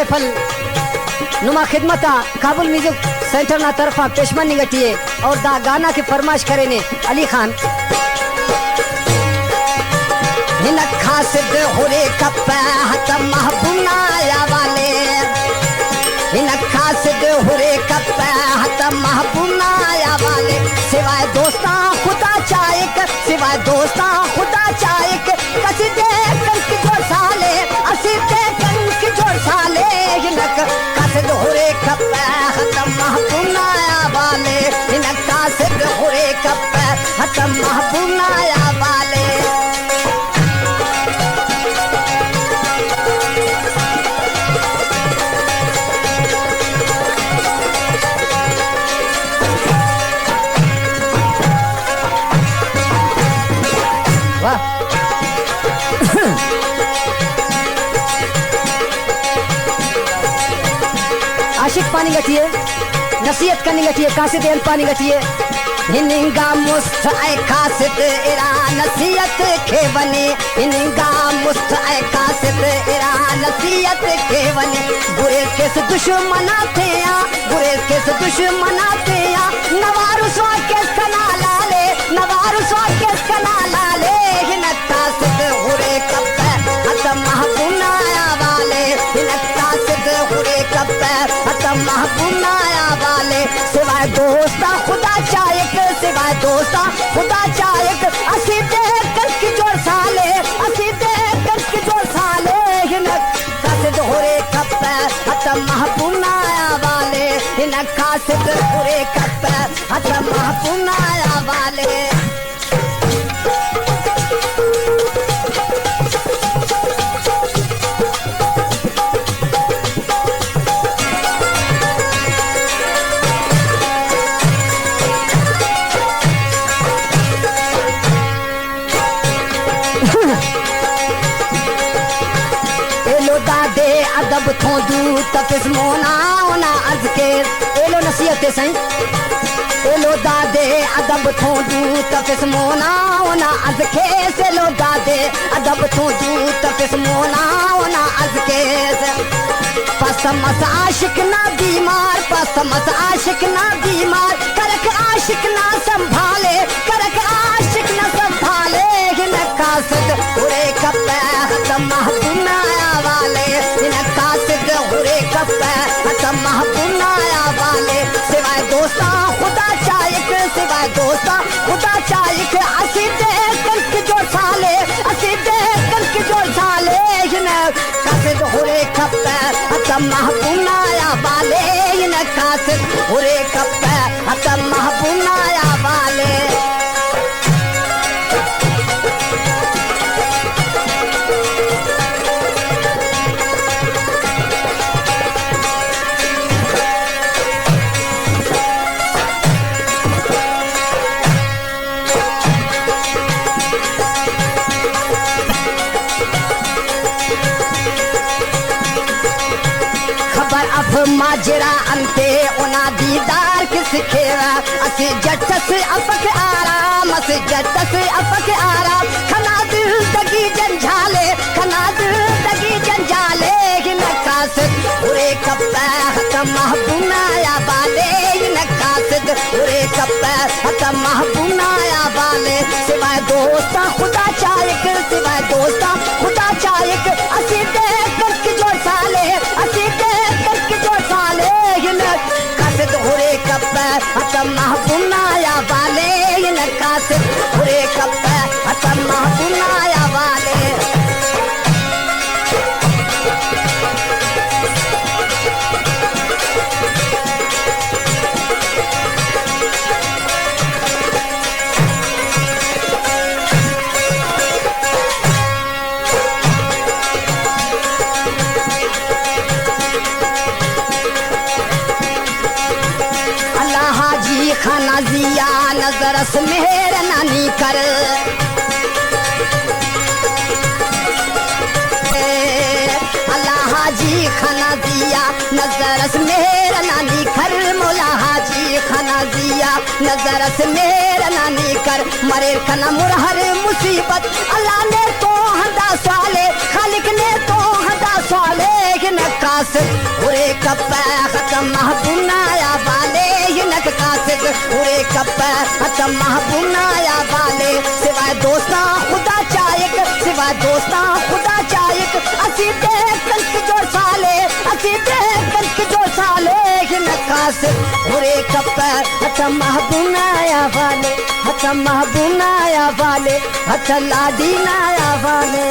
महफल नुमा खिदमत Kabul music centre ना तरफा पेशमन निगटिए और दा गाना की फरमाइश करे ने अली खान हिन खास होरे कप हत महबूना या वाले हिन खास होरे कप हत महबूना या वाले सिवाय दोस्ता खुदा चायक सिवाय दोस्ता खुदा चायक कसी दे कंक जो साले असी दे कंक जो साले हिनक कासिद होरे कप हत महबूना या वाले हिन कासिद होरे कप हत महबूना या वाले आशिक पानी गठिए नसीहत करनी गठिए कासिद एल पानी गठिए हिनिंगा मुस्त ऐ कासिद इरा नसीहत के बने हिनिंगा मुस्त ऐ कासिद इरा नसीहत के बने बुरे केस दुश्मना थे या बुरे केस दुश्मना थे या नवारु सो केस कना लाले नवारु सो केस कना लाले हिन कासिद हुरे कप हत महबूना वाले हिन कासिद हुरे कप हत महबूना वाले सिवाय दोस्ता खुदा चायक सिवाय दोस्ता खुदा चायक असी दे कंक जो साले असी दे कंक जो साले हिन कासिद हुरे कप हत महबूना वाले हिन कासिद हुरे कप हत महबूना वाले अदब थोंदू तफिस मोना ओना अज के एलो नसीहत सही एलो दादे अदब थोंदू तफिस मोना ओना अज के सेलो दादे अदब थोंदू तफिस मोना ओना अज के पसमस आशिक ना बीमार पसमस आशिक ना बीमार करक आशिक ना संभाले करक आशिक ना संभाले हिन कासिद हुरे कप हत महबूना वाले हिन कासिद हुरे कप हत महबूना वाले सिवाय दोस्ता खुदा चायक सिवाय दोस्ता खुदा चायक असी दे कंक जो साले असी दे कंक जो साले हिन कासिद हुरे कप हत महबूना वाले हिन कासिद हुरे कप हत महबूना वाले माजरा अंते उना दीदार किस खेरा असी जट से अपक आराम असी जट से अपक आराम खना दिल दगी जंजाले खना दिल दगी जंजाले हिन कासिद हुरे कप हत महबूना वाले हिन कासिद हुरे कप हत महबूना वाले सिवाय दोस्ता खुदा चायक सिवाय दोस्ता खुदा चायक असी दे कंक जो साले असी दे कासिद हुरे कप हत महबूना वाले हिन कासिद हुरे कप हत महबूना वाले खाना जिया नजरस मेहर नानी कर अल्लाह हाजी खाना दिया नजरस मेहर नानी कर मौला हाजी खाना दिया नजरस मेहर नानी कर मरे खना मुरहर मुसीबत अल्लाह ने तो हंदा साले खालिक ने तो हंदा साले हिन का कासिद उरे कप्पा खत्म महबूनाया वाले ये नक कासिद उरे कप्पा खत्म महबूनाया वाले सिवाय दोस्ता खुदा चायक सिवाय दोस्ता खुदा चायक असी देखन की जो साले असी देखन की जो साले ये नक कासिद उरे कप्पा खत्म महबूनाया वाले खत्म महबूनाया वाले अच्छा लाडी नाया वाले